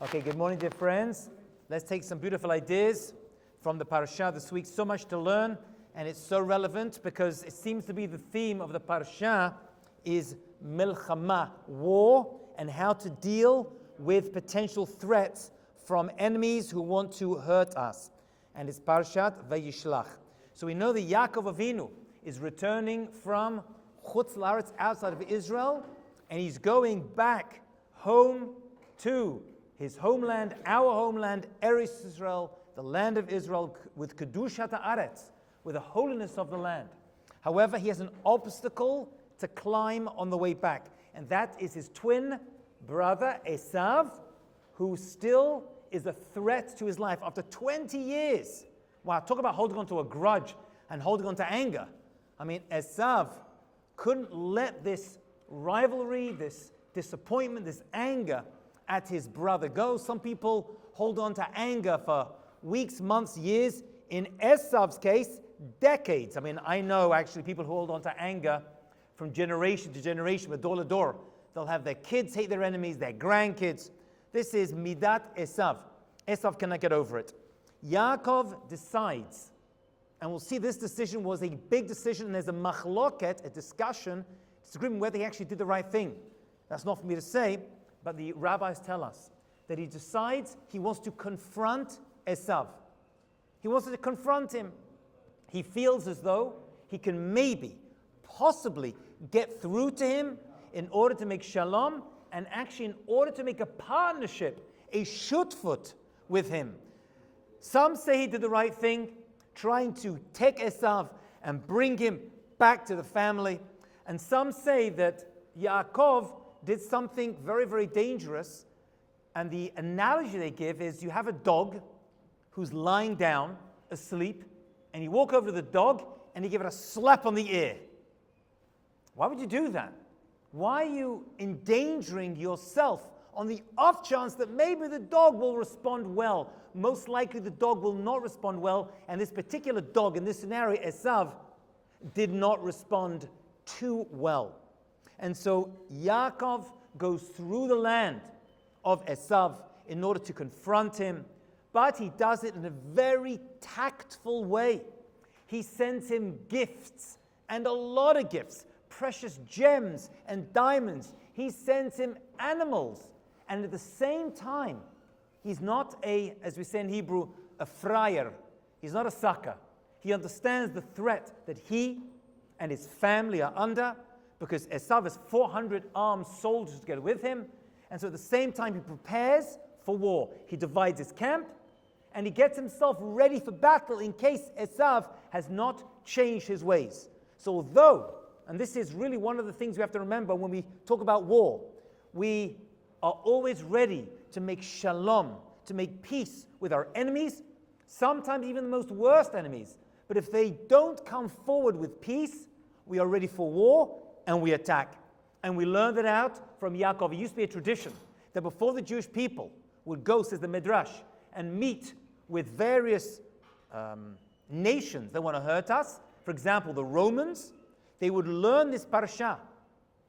Okay, good morning, dear friends. Let's take some beautiful ideas from the parasha this week. So much to learn, and it's so relevant because it seems to be the theme of the parasha is milchama, war, and how to deal with potential threats from enemies who want to hurt us. And it's Parashat Vayishlach. So we know that Yaakov Avinu is returning from Chutz La'aretz, outside of Israel, and he's going back home to his homeland, our homeland, Eretz Israel, the land of Israel, with Kedushat Haaretz, with the holiness of the land. However, he has an obstacle to climb on the way back, and that is his twin brother, Esav, who still is a threat to his life after 20 years. Wow, talk about holding on to a grudge and holding on to anger. I mean, Esav couldn't let this rivalry, this disappointment, this anger at his brother go. Some people hold on to anger for weeks, months, years. In Esav's case, decades. I mean, I know actually people who hold on to anger from generation to generation, with door to door. They'll have their kids hate their enemies, their grandkids. This is Midat Esav. Esav cannot get over it. Yaakov decides, and we'll see this decision was a big decision, and there's a machloket, a discussion, disagreement whether he actually did the right thing. That's not for me to say, but the rabbis tell us that he decides he wants to confront Esav. He wants to confront him. He feels as though he can maybe, possibly get through to him in order to make shalom, and actually in order to make a partnership, a shutfut with him. Some say he did the right thing, trying to take Esav and bring him back to the family. And some say that Yaakov did something very, very dangerous. And the analogy they give is you have a dog who's lying down, asleep, and you walk over to the dog and you give it a slap on the ear. Why would you do that? Why are you endangering yourself on the off chance that maybe the dog will respond well? Most likely the dog will not respond well, and this particular dog in this scenario, Esav, did not respond too well. And so Yaakov goes through the land of Esav in order to confront him, but he does it in a very tactful way. He sends him gifts, and a lot of gifts, precious gems and diamonds. He sends him animals, and at the same time, he's not as we say in Hebrew, a friar. He's not a sucker. He understands the threat that he and his family are under, because Esav has 400 armed soldiers together with him. And so at the same time, he prepares for war. He divides his camp, and he gets himself ready for battle in case Esav has not changed his ways. So although, and this is really one of the things we have to remember when we talk about war, we are always ready to make shalom, to make peace with our enemies, sometimes even the most worst enemies. But if they don't come forward with peace, we are ready for war, and we attack. And we learned it out from Yaakov. It used to be a tradition that before the Jewish people would go, says the Midrash, and meet with various nations that want to hurt us, for example, the Romans, they would learn this parasha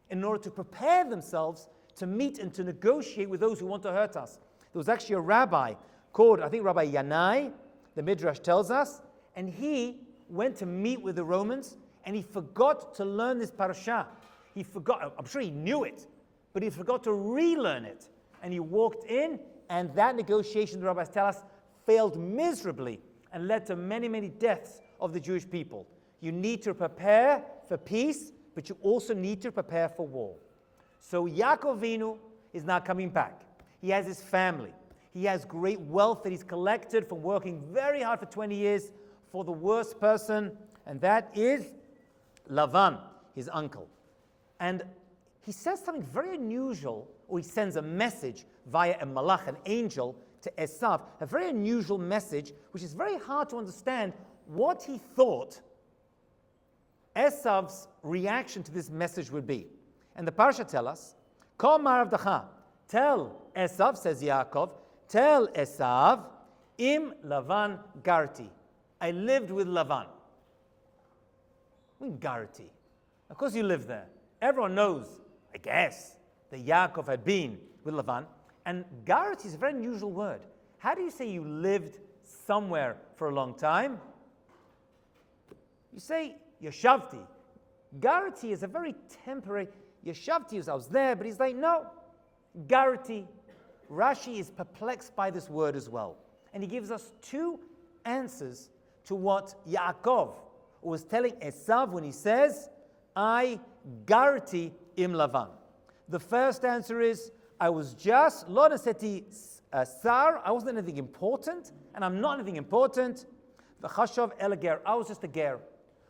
in order to prepare themselves to meet and to negotiate with those who want to hurt us. There was actually a rabbi called, I think, Rabbi Yanai, the Midrash tells us, and he went to meet with the Romans, and he forgot to learn this parasha. He forgot, I'm sure he knew it, but he forgot to relearn it. And he walked in, and that negotiation, the rabbis tell us, failed miserably and led to many, many deaths of the Jewish people. You need to prepare for peace, but you also need to prepare for war. So Yaakov Avinu is now coming back. He has his family. He has great wealth that he's collected from working very hard for 20 years for the worst person, and that is Lavan, his uncle. And he says something very unusual, or he sends a message via a malach, an angel, to Esav, a very unusual message, which is very hard to understand what he thought Esav's reaction to this message would be. And the parasha tell us, Kol maravdacha, tell Esav, says Yaakov, tell Esav, im Lavan garti, I lived with Lavan. What do you mean garti? Of course you live there. Everyone knows, I guess, that Yaakov had been with Lavan. And garati is a very unusual word. How do you say you lived somewhere for a long time? You say yashavti. Garati is a very temporary. Yashavti is I was there, but he's like, no, garati. Rashi is perplexed by this word as well. And he gives us two answers to what Yaakov was telling Esav when he says, I garati im Lavan. The first answer is, I was just, lo naseti sar, I wasn't anything important, and I'm not anything important. V'chashav el ger, I was just a ger.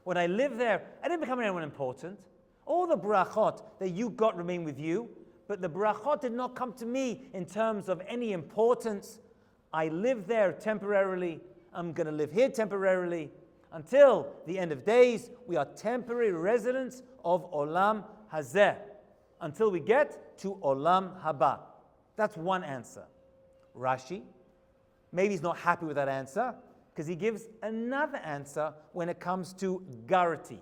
When I lived there, I didn't become anyone important. All the brachot that you got remain with you, but the brachot did not come to me in terms of any importance. I lived there temporarily. I'm going to live here temporarily. Until the end of days, we are temporary residents of Olam Hazeh. Until we get to Olam Haba. That's one answer. Rashi, maybe he's not happy with that answer, because he gives another answer when it comes to garati.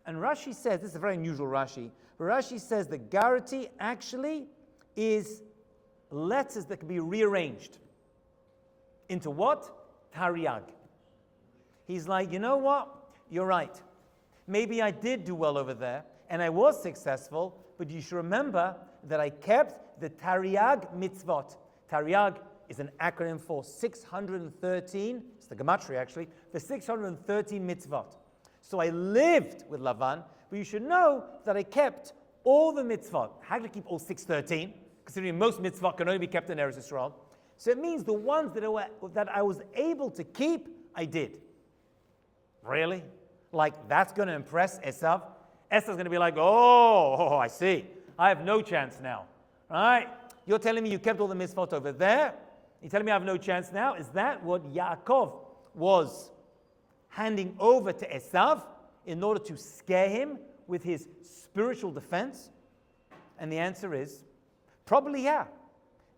And Rashi says, this is a very unusual Rashi, but Rashi says that garati actually is letters that can be rearranged. Into what? Tariag. He's like, you know what? You're right. Maybe I did do well over there, and I was successful, but you should remember that I kept the Tariag mitzvot. Tariag is an acronym for 613, it's the gematria actually, the 613 mitzvot. So I lived with Lavan, but you should know that I kept all the mitzvot. How do I keep all 613? Considering most mitzvot can only be kept in Eretz Yisrael. So it means the ones that I was able to keep, I did. Really? Like, that's going to impress Esav? Esav's going to be like, oh, I see. I have no chance now. All right? You're telling me you kept all the mitzvot over there? You're telling me I have no chance now? Is that what Yaakov was handing over to Esav in order to scare him with his spiritual defense? And the answer is, probably yeah.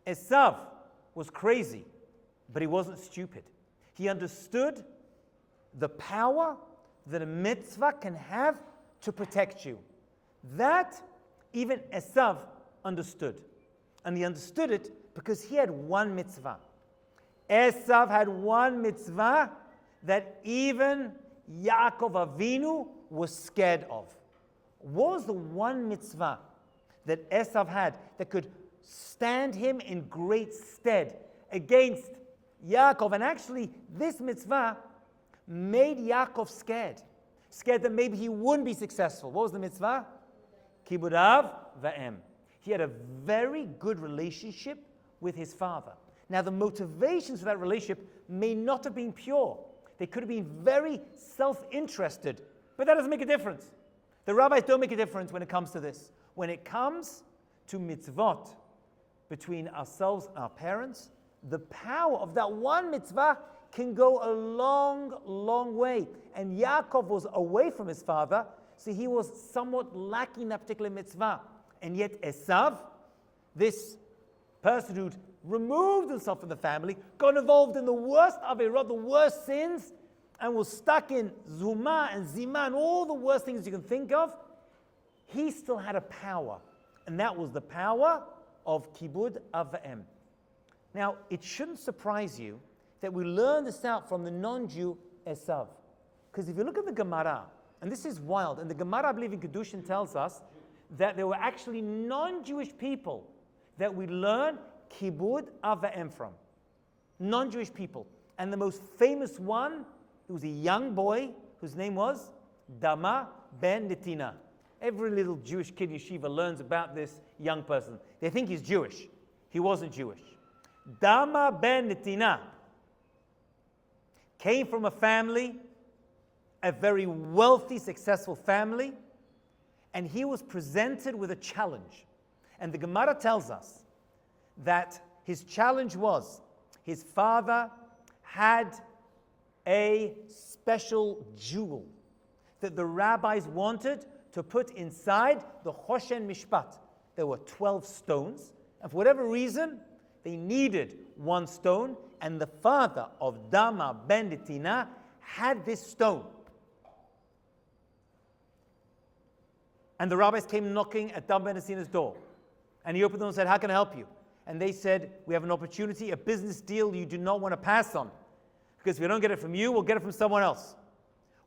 Esav was crazy, but he wasn't stupid. He understood the power that a mitzvah can have to protect you. That even Esav understood. And he understood it because he had one mitzvah. Esav had one mitzvah that even Yaakov Avinu was scared of. What was the one mitzvah that Esav had that could stand him in great stead against Yaakov? And actually, this mitzvah made Yaakov scared. Scared that maybe he wouldn't be successful. What was the mitzvah? Kibud av va'em. He had a very good relationship with his father. Now, the motivations for that relationship may not have been pure. They could have been very self-interested, but that doesn't make a difference. The rabbis don't make a difference when it comes to this. When it comes to mitzvot between ourselves and our parents, the power of that one mitzvah can go a long, long way. And Yaakov was away from his father, so he was somewhat lacking that particular mitzvah. And yet Esav, this person who'd removed himself from the family, got involved in the worst averot, the worst sins, and was stuck in zuma and zima and all the worst things you can think of, he still had a power. And that was the power of kibud av va'em. Now, it shouldn't surprise you that we learn this out from the non-Jew Esav. Because if you look at the Gemara, and this is wild, and the Gemara, I believe in Kedushin, tells us that there were actually non-Jewish people that we learn kibud av va'em from. Non-Jewish people. And the most famous one, he was a young boy whose name was Dama ben Netina. Every little Jewish kid in yeshiva learns about this young person. They think he's Jewish. He wasn't Jewish. Dama ben Netina came from a family, a very wealthy, successful family, and he was presented with a challenge. And the Gemara tells us that his challenge was his father had a special jewel that the rabbis wanted to put inside the Choshen Mishpat. There were 12 stones, and for whatever reason, they needed one stone, and the father of Dama ben Netina had this stone. And the rabbis came knocking at Dama ben Netina's door. And he opened the door and said, how can I help you? and they said, we have an opportunity, a business deal you do not want to pass on. Because if we don't get it from you, we'll get it from someone else.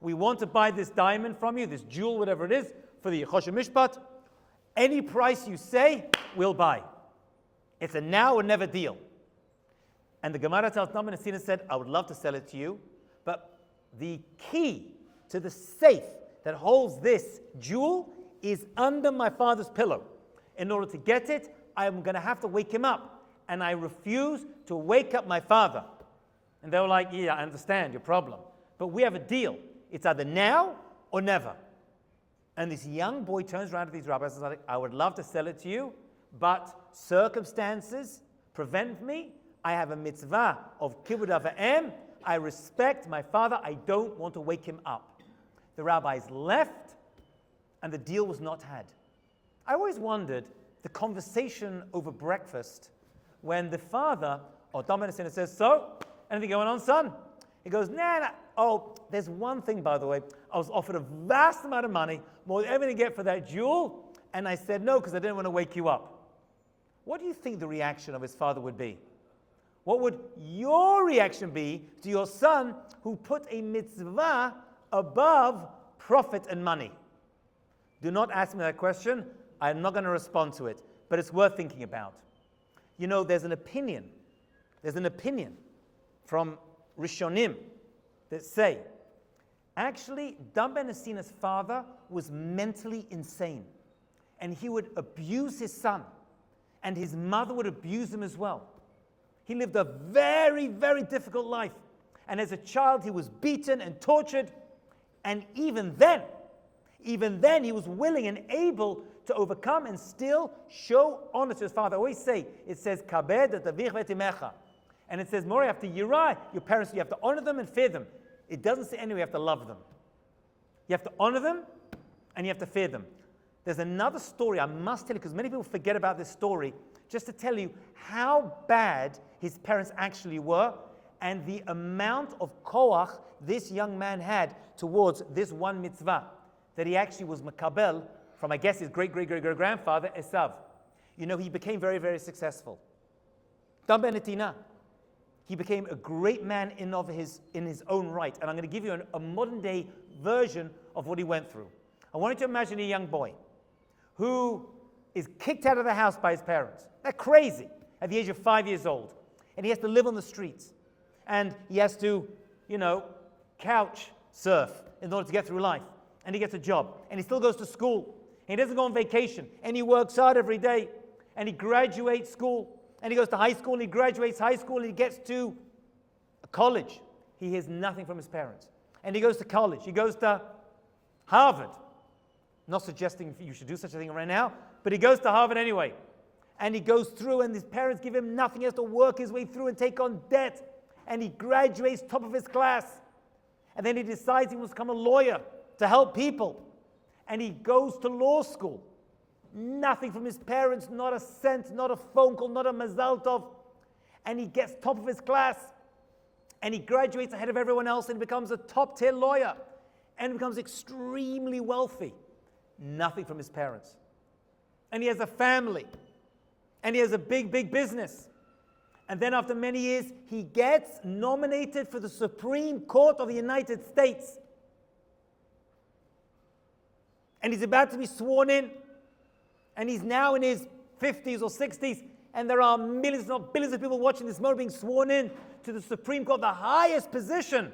We want to buy this diamond from you, this jewel, whatever it is, for the Choshen Mishpat. Any price you say, we'll buy. It's a now or never deal. And the Gemara tells Daman and Sina said, I would love to sell it to you, but the key to the safe that holds this jewel is under my father's pillow. In order to get it, I'm going to have to wake him up. And I refuse to wake up my father. And they were like, yeah, I understand your problem. But we have a deal. It's either now or never. And this young boy turns around to these rabbis and says, like, I would love to sell it to you, but circumstances prevent me. I have a mitzvah of kibud av va'em. I respect my father. I don't want to wake him up. The rabbis left, and the deal was not had. I always wondered the conversation over breakfast when the father, or Daman says, so, anything going on, son? He goes, nah. Oh, there's one thing, by the way. I was offered a vast amount of money, more than ever to get for that jewel, and I said no because I didn't want to wake you up. What do you think the reaction of his father would be? What would your reaction be to your son who put a mitzvah above profit and money? Do not ask me that question. I'm not going to respond to it, but it's worth thinking about. You know, there's an opinion from Rishonim that say, actually, Dan ben Asina's father was mentally insane, and he would abuse his son, and his mother would abuse him as well. He lived a very, very difficult life, and as a child, he was beaten and tortured, and even then, he was willing and able to overcome and still show honor to his father. I always say, it says, Kabed et avich v'et imecha. And it says, more after Yirah, your parents, you have to honor them and fear them. It doesn't say anyway you have to love them. You have to honor them and you have to fear them. There's another story I must tell you, because many people forget about this story, just to tell you how bad his parents actually were and the amount of koach this young man had towards this one mitzvah, that he actually was makabel from, I guess, his great-great-great-grandfather, Esav. You know, he became very, very successful. Dan ben Netina. He became a great man in his own right. And I'm going to give you a modern-day version of what he went through. I want you to imagine a young boy who is kicked out of the house by his parents. They're crazy at the age of 5 years old. And he has to live on the streets. And he has to, couch surf in order to get through life. And he gets a job. And he still goes to school. And he doesn't go on vacation. And he works hard every day. And he graduates school. And he goes to high school, and he graduates high school, and he gets to college. He hears nothing from his parents. And he goes to college. He goes to Harvard. Not suggesting you should do such a thing right now, but he goes to Harvard anyway. And he goes through, and his parents give him nothing. He has to work his way through and take on debt. And he graduates top of his class. And then he decides he wants to become a lawyer to help people. And he goes to law school. Nothing from his parents, not a cent, not a phone call, not a mazal tov. And he gets top of his class. And he graduates ahead of everyone else and becomes a top tier lawyer. And becomes extremely wealthy. Nothing from his parents. And he has a family. And he has a big, big business. And then after many years, he gets nominated for the Supreme Court of the United States. And he's about to be sworn in. And he's now in his 50s or 60s, and there are millions, if not billions of people watching this moment being sworn in to the Supreme Court, the highest position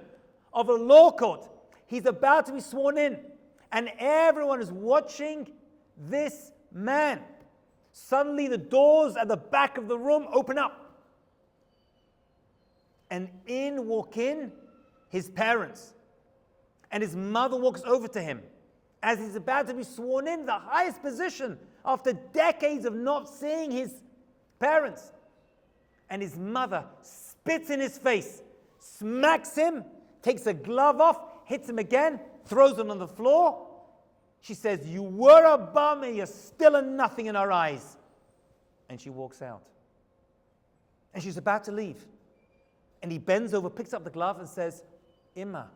of a law court. He's about to be sworn in, and everyone is watching this man. Suddenly the doors at the back of the room open up. And walk in his parents. And his mother walks over to him as he's about to be sworn in, the highest position after decades of not seeing his parents. And his mother spits in his face, smacks him, takes a glove off, hits him again, throws him on the floor. She says, you were a bum and you're still a nothing in our eyes. And she walks out. And she's about to leave. And he bends over, picks up the glove and says, Imma,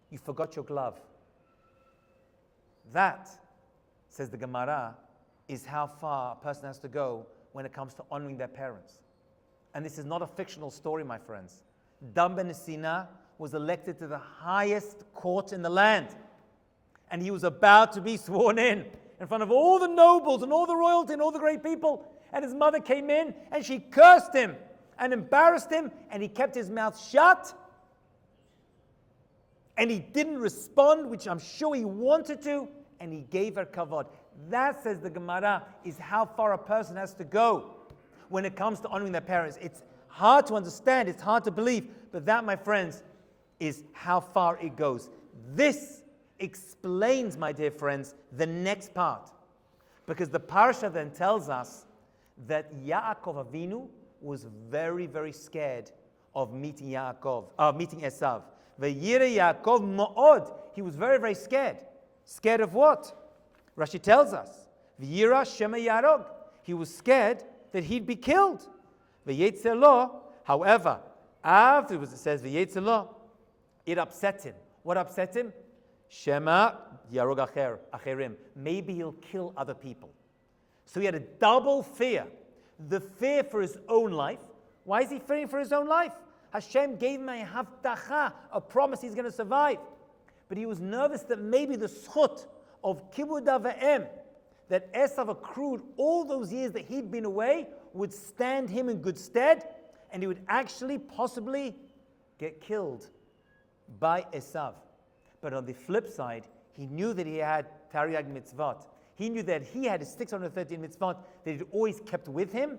you forgot your glove. That, says the Gemara, is how far a person has to go when it comes to honoring their parents. And this is not a fictional story, my friends. Dan ben Sina was elected to the highest court in the land. And he was about to be sworn in front of all the nobles and all the royalty and all the great people. And his mother came in and she cursed him and embarrassed him, and he kept his mouth shut. And he didn't respond, which I'm sure he wanted to, and he gave her kavod. That, says the Gemara, is how far a person has to go when it comes to honoring their parents. It's hard to understand, it's hard to believe, but that, my friends, is how far it goes. This explains, my dear friends, the next part. Because the parsha then tells us that Yaakov Avinu was very, very scared of meeting Esav. V'yireh Yaakov ma'od. He was very, very scared. Scared of what? Rashi tells us. V'yirah shema yarog. He was scared that he'd be killed. V'yetzer lo. However, afterwards it says v'yetzer lo. It upset him. What upset him? Shema yarog acherim. Maybe he'll kill other people. So he had a double fear. The fear for his own life. Why is he fearing for his own life? Hashem gave him a havtacha, a promise he's going to survive. But he was nervous that maybe the schut of kibud avim that Esav accrued all those years that he'd been away would stand him in good stead, and he would actually possibly get killed by Esav. But on the flip side, he knew that he had Tariag mitzvot. He knew that he had his 613 mitzvot that he'd always kept with him,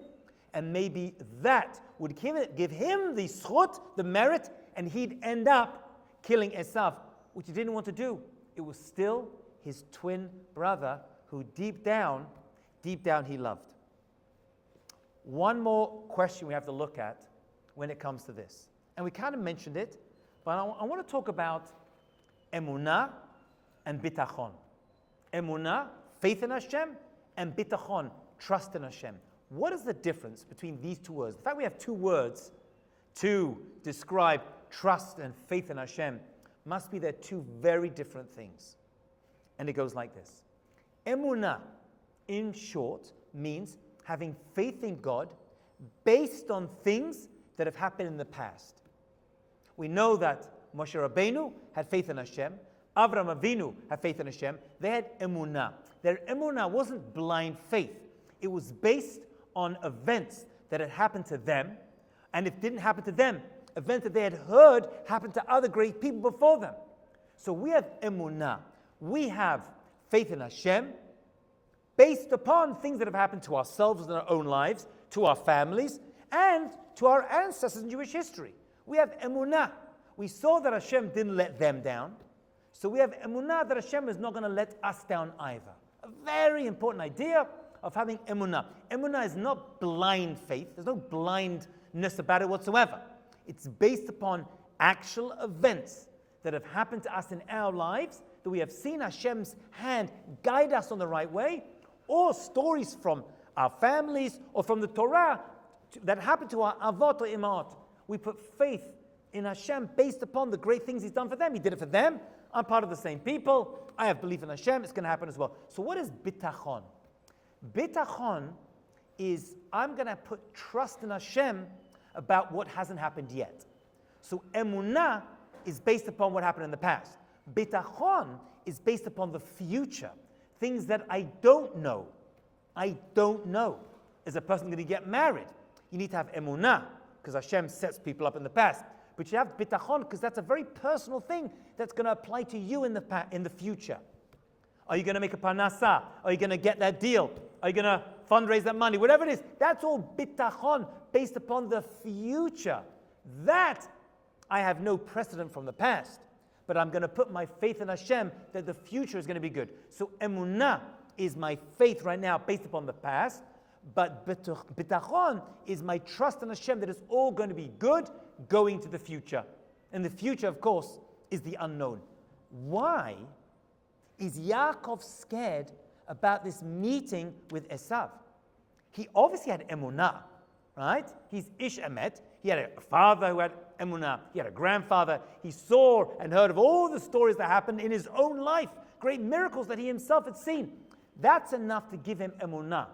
and maybe that would give him the schut, the merit, and he'd end up killing Esav, which he didn't want to do. It was still his twin brother who deep down he loved. One more question we have to look at when it comes to this. And we kind of mentioned it, but I want to talk about emunah and bitachon. Emunah, faith in Hashem, and bitachon, trust in Hashem. What is the difference between these two words? The fact we have two words to describe trust and faith in Hashem must be they're two very different things. And it goes like this. Emunah, in short, means having faith in God based on things that have happened in the past. We know that Moshe Rabbeinu had faith in Hashem. Avraham Avinu had faith in Hashem. They had emunah. Their emunah wasn't blind faith. It was based on events that had happened to them. And if it didn't happen to them, events that they had heard happened to other great people before them. So we have emunah. We have faith in Hashem based upon things that have happened to ourselves in our own lives, to our families, and to our ancestors in Jewish history. We have emunah. We saw that Hashem didn't let them down. So we have emunah that Hashem is not going to let us down either. A very important idea of having emunah. Emunah is not blind faith. There's no blindness about it whatsoever. It's based upon actual events that have happened to us in our lives, that we have seen Hashem's hand guide us on the right way, or stories from our families or from the Torah that happened to our avot or imat. We put faith in Hashem based upon the great things He's done for them. He did it for them. I'm part of the same people. I have belief in Hashem. It's going to happen as well. So what is bitachon? Bitachon is I'm going to put trust in Hashem about what hasn't happened yet. So emunah is based upon what happened in the past. Bitachon is based upon the future. Things that I don't know. I don't know. Is a person going to get married? You need to have emunah, because Hashem sets people up in the past. But you have bitachon, because that's a very personal thing that's going to apply to you in the future. Are you going to make a parnasa? Are you going to get that deal? Are you going to fundraise that money? Whatever it is, that's all bitachon, based upon the future. That I have no precedent from the past. But I'm going to put my faith in Hashem that the future is going to be good. So emunah is my faith right now based upon the past. But bitachon is my trust in Hashem that it's all going to be good going to the future. And the future, of course, is the unknown. Why is Yaakov scared about this meeting with Esav? He obviously had emunah, right? He's ish emet. He had a father who had emunah. He had a grandfather. He saw and heard of all the stories that happened in his own life, great miracles that he himself had seen. That's enough to give him emunah.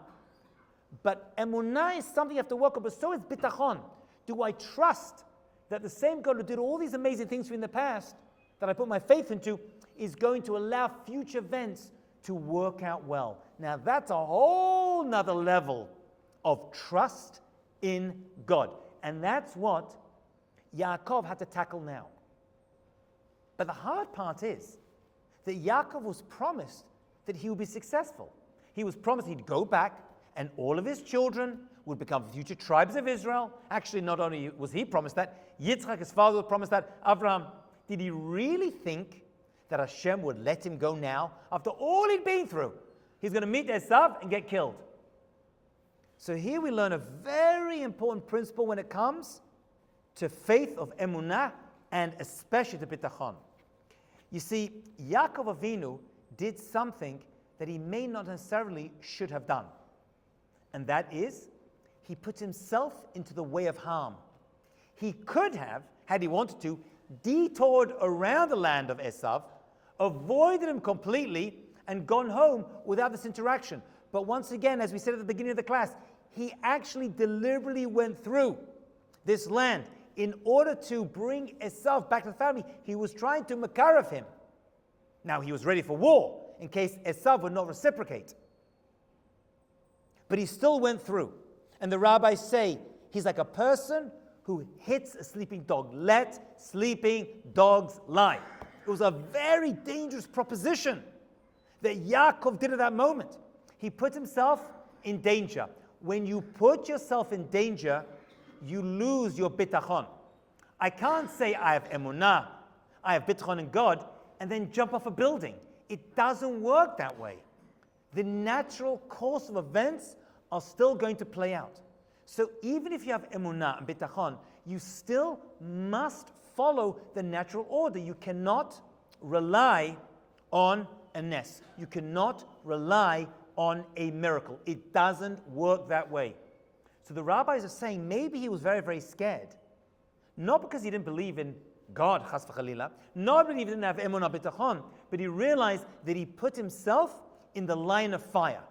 But emunah is something you have to work on, but so is bitachon. Do I trust that the same God who did all these amazing things for me in the past, that I put my faith into, is going to allow future events to work out well? Now that's a whole nother level of trust in God. And that's what Yaakov had to tackle now. But the hard part is that Yaakov was promised that he would be successful. He was promised he'd go back and all of his children would become future tribes of Israel. Actually, not only was he promised that, Yitzchak, his father, was promised that. Abraham, did he really think that Hashem would let him go now after all he'd been through? He's going to meet Esav and get killed. So here we learn a very important principle when it comes to faith of emunah and especially to bitachon. You see, Yaakov Avinu did something that he may not necessarily should have done. And that is, he put himself into the way of harm. He could have, had he wanted to, detoured around the land of Esav, avoided him completely, and gone home without this interaction. But once again, as we said at the beginning of the class, he actually deliberately went through this land in order to bring Esav back to the family. He was trying to makarev him. Now, he was ready for war in case Esav would not reciprocate. But he still went through. And the rabbis say he's like a person who hits a sleeping dog. Let sleeping dogs lie. It was a very dangerous proposition that Yaakov did at that moment. He put himself in danger. When you put yourself in danger, you lose your bitachon. I can't say I have emunah, I have bitachon in God, and then jump off a building. It doesn't work that way. The natural course of events are still going to play out. So even if you have emunah and bitachon, you still must follow the natural order. You cannot rely on a nes. You cannot rely on a miracle. It doesn't work that way. So the rabbis are saying maybe he was very, very scared. Not because he didn't believe in God, chas v'chalila, not because he didn't have emunah bitachon, but he realized that he put himself in the line of fire.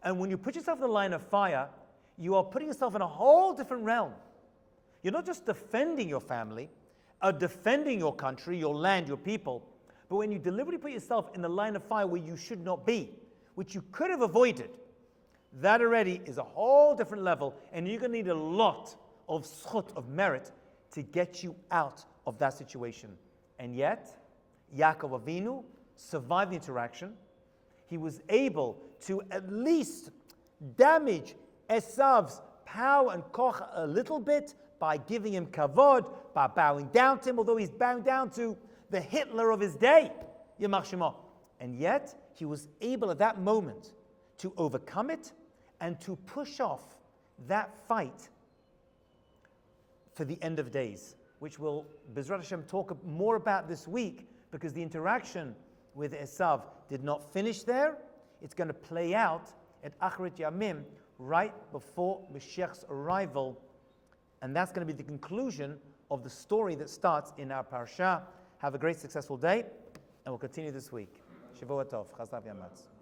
And when you put yourself in the line of fire, you are putting yourself in a whole different realm. You're not just defending your family, or defending your country, your land, your people, but when you deliberately put yourself in the line of fire where you should not be, which you could have avoided, that already is a whole different level, and you're going to need a lot of zchut, of merit, to get you out of that situation. And yet, Yaakov Avinu survived the interaction. He was able to at least damage Esav's power and koch a little bit by giving him kavod, by bowing down to him, although he's bowing down to the Hitler of his day, Yamach Shemo. And yet, he was able at that moment to overcome it and to push off that fight for the end of days, which we'll, Bezrat Hashem, talk more about this week, because the interaction with Esav did not finish there. It's going to play out at Acharit Yamim, right before Mashiach's arrival, and that's going to be the conclusion of the story that starts in our parasha. Have a great, successful day, and we'll continue this week. Shavua Tov, Chazav Yamatz.